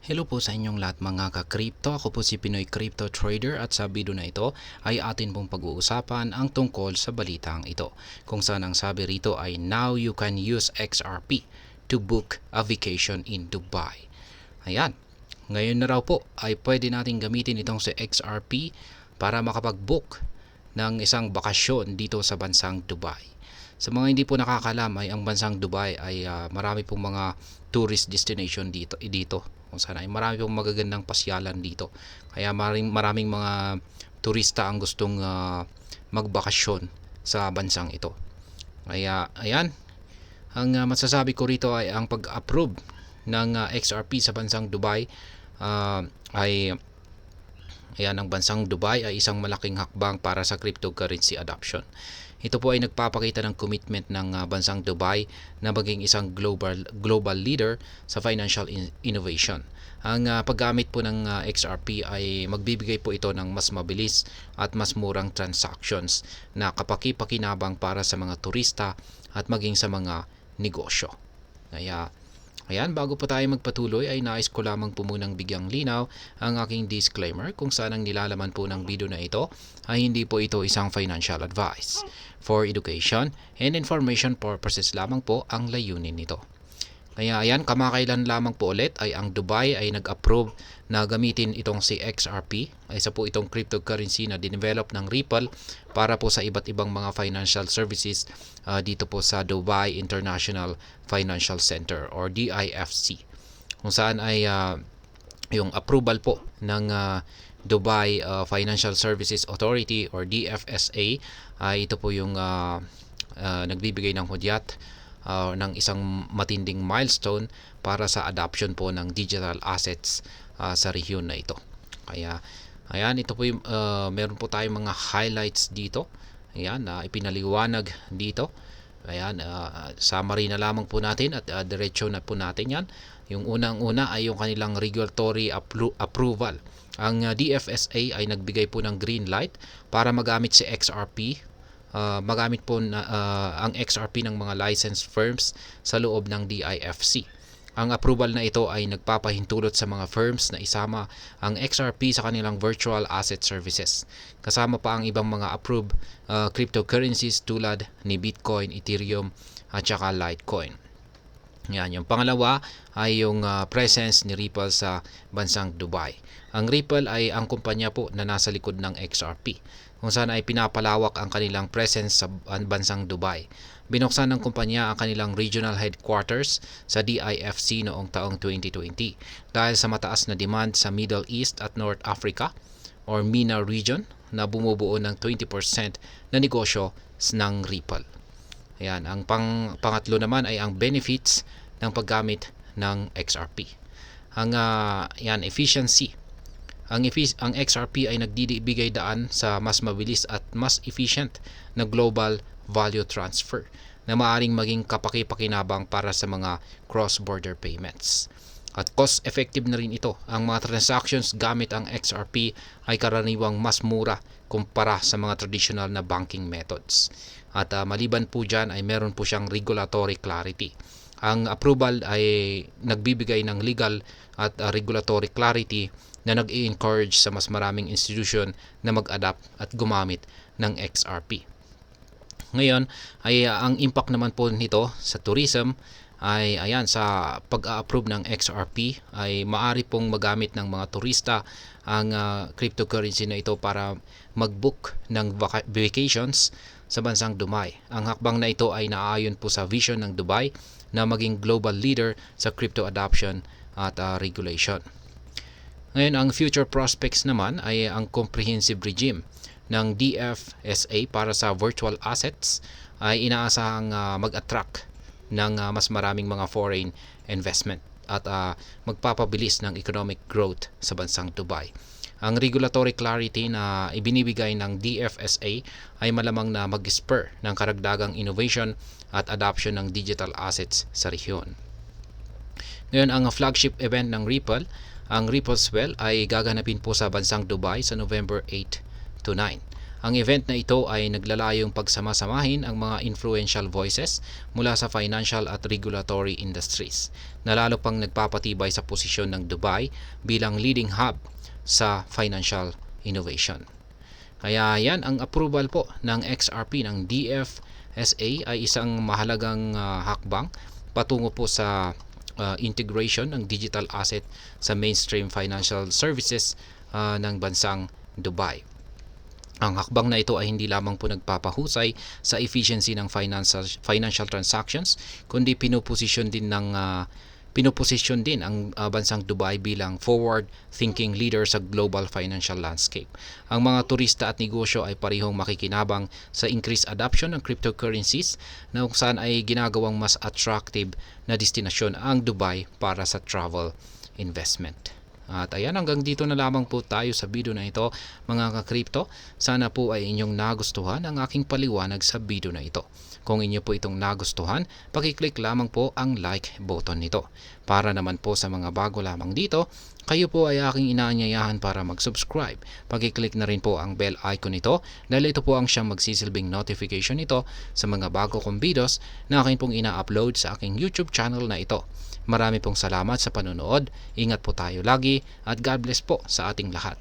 Hello po sa inyong lahat mga ka-crypto. Ako po si Pinoy Crypto Trader at sa video na ito ay atin pong pag-uusapan ang tungkol sa balitang ito. Kung saan ang sabi rito ay now you can use XRP to book a vacation in Dubai. Ayan, ngayon na raw po ay pwede natin gamitin itong si XRP para makapag-book ng isang bakasyon dito sa bansang Dubai. Sa mga hindi po nakakalam ay ang bansang Dubai ay marami pong mga tourist destination dito kung saan ay marami pong magagandang pasyalan dito. Kaya maraming mga turista ang gustong magbakasyon sa bansang ito. Kaya ayan, ang masasabi ko rito ay ang pag-approve ng XRP sa bansang Dubai ay ayan, ang bansang Dubai ay isang malaking hakbang para sa cryptocurrency adoption. Ito po ay nagpapakita ng commitment ng bansang Dubai na maging isang global leader sa financial innovation. Ang paggamit po ng XRP ay magbibigay po ito ng mas mabilis at mas murang transactions na kapaki-pakinabang para sa mga turista at maging sa mga negosyo. Kaya ayan, bago po tayo magpatuloy ay nais ko lamang po munang bigyang linaw ang aking disclaimer kung saan ang nilalaman po ng video na ito ay hindi po ito isang financial advice. For education and information purposes lamang po ang layunin nito. Kaya ayan, kamakailan lamang po ulit ay ang Dubai ay nag-approve na gamitin itong si XRP. Isa po itong cryptocurrency na dinevelop ng Ripple para po sa iba't ibang mga financial services dito po sa Dubai International Financial Center or DIFC. Kung saan ay yung approval po ng Dubai Financial Services Authority or DFSA ay ito po yung nagbibigay ng hudyat ng isang matinding milestone para sa adoption po ng digital assets sa rehiyon na ito. Kaya ayan, ito po yung meron po tayong mga highlights dito. Ayan, ipinaliwanag dito. Ayan, summary na lamang po natin at diretso na po natin yan. Yung unang-una ay yung kanilang regulatory approval. Ang DFSA ay nagbigay po ng green light para magamit si XRP. Magamit po ang XRP ng mga licensed firms sa loob ng DIFC. Ang approval na ito ay nagpapahintulot sa mga firms na isama ang XRP sa kanilang virtual asset services. Kasama pa ang ibang mga approved cryptocurrencies tulad ni Bitcoin, Ethereum at saka Litecoin. Yan, yung pangalawa ay yung presence ni Ripple sa bansang Dubai. Ang Ripple ay ang kumpanya po na nasa likod ng XRP, kung saan ay pinapalawak ang kanilang presence sa bansang Dubai. Binuksan ng kumpanya ang kanilang regional headquarters sa DIFC noong taong 2020 dahil sa mataas na demand sa Middle East at North Africa or MENA region na bumubuo ng 20% na negosyo ng Ripple. Ayan, ang pangatlo naman ay ang benefits ng paggamit ng XRP. Ang efficiency. Ang XRP ay nagbibigay daan sa mas mabilis at mas efficient na global value transfer na maaaring maging kapaki-pakinabang para sa mga cross-border payments. At cost-effective na rin ito. Ang mga transactions gamit ang XRP ay karaniwang mas mura kumpara sa mga traditional na banking methods. At maliban po dyan ay meron po siyang regulatory clarity. Ang approval ay nagbibigay ng legal at regulatory clarity na nag-i-encourage sa mas maraming institution na mag-adapt at gumamit ng XRP. Ngayon ay ang impact naman po nito sa tourism ay ayan, sa pag-a-approve ng XRP ay maaari pong magamit ng mga turista ang cryptocurrency na ito para mag-book ng vacations sa bansang Dubai. Ang hakbang na ito ay naaayon po sa vision ng Dubai na maging global leader sa crypto adoption at regulation. Ngayon, ang future prospects naman ay ang comprehensive regime ng DFSA para sa virtual assets ay inaasahang mag-attract ng mas maraming mga foreign investment at magpapabilis ng economic growth sa bansang Dubai. Ang regulatory clarity na ibinibigay ng DFSA ay malamang na mag-spur ng karagdagang innovation at adoption ng digital assets sa rehiyon. Ngayon, ang flagship event ng Ripple, ang Ripple Swell ay gaganapin po sa bansang Dubai sa November 8 to 9. Ang event na ito ay naglalayong pagsamasamahin ang mga influential voices mula sa financial at regulatory industries na lalo pang nagpapatibay sa posisyon ng Dubai bilang leading hub sa financial innovation. Kaya yan, ang approval po ng XRP ng DFSA ay isang mahalagang hakbang patungo po sa integration ng digital asset sa mainstream financial services ng bansang Dubai. Ang hakbang na ito ay hindi lamang po nagpapahusay sa efficiency ng financial transactions, kundi pinoposisyon din ang bansang Dubai bilang forward-thinking leader sa global financial landscape. Ang mga turista at negosyo ay parehong makikinabang sa increased adoption ng cryptocurrencies na kung saan ay ginagawang mas attractive na destinasyon ang Dubai para sa travel investment. At ayan, hanggang dito na lamang po tayo sa video na ito mga ka-crypto. Sana po ay inyong nagustuhan ang aking paliwanag sa video na ito. Kung inyo po itong nagustuhan, pakiclick lamang po ang like button nito. Para naman po sa mga bago lamang dito, kayo po ay aking inaanyayahan para mag-subscribe. Pakiclick na rin po ang bell icon nito dahil ito po ang siyang magsisilbing notification nito sa mga bago kong videos na akin pong ina-upload sa aking YouTube channel na ito. Marami pong salamat sa panonood, ingat po tayo lagi at God bless po sa ating lahat.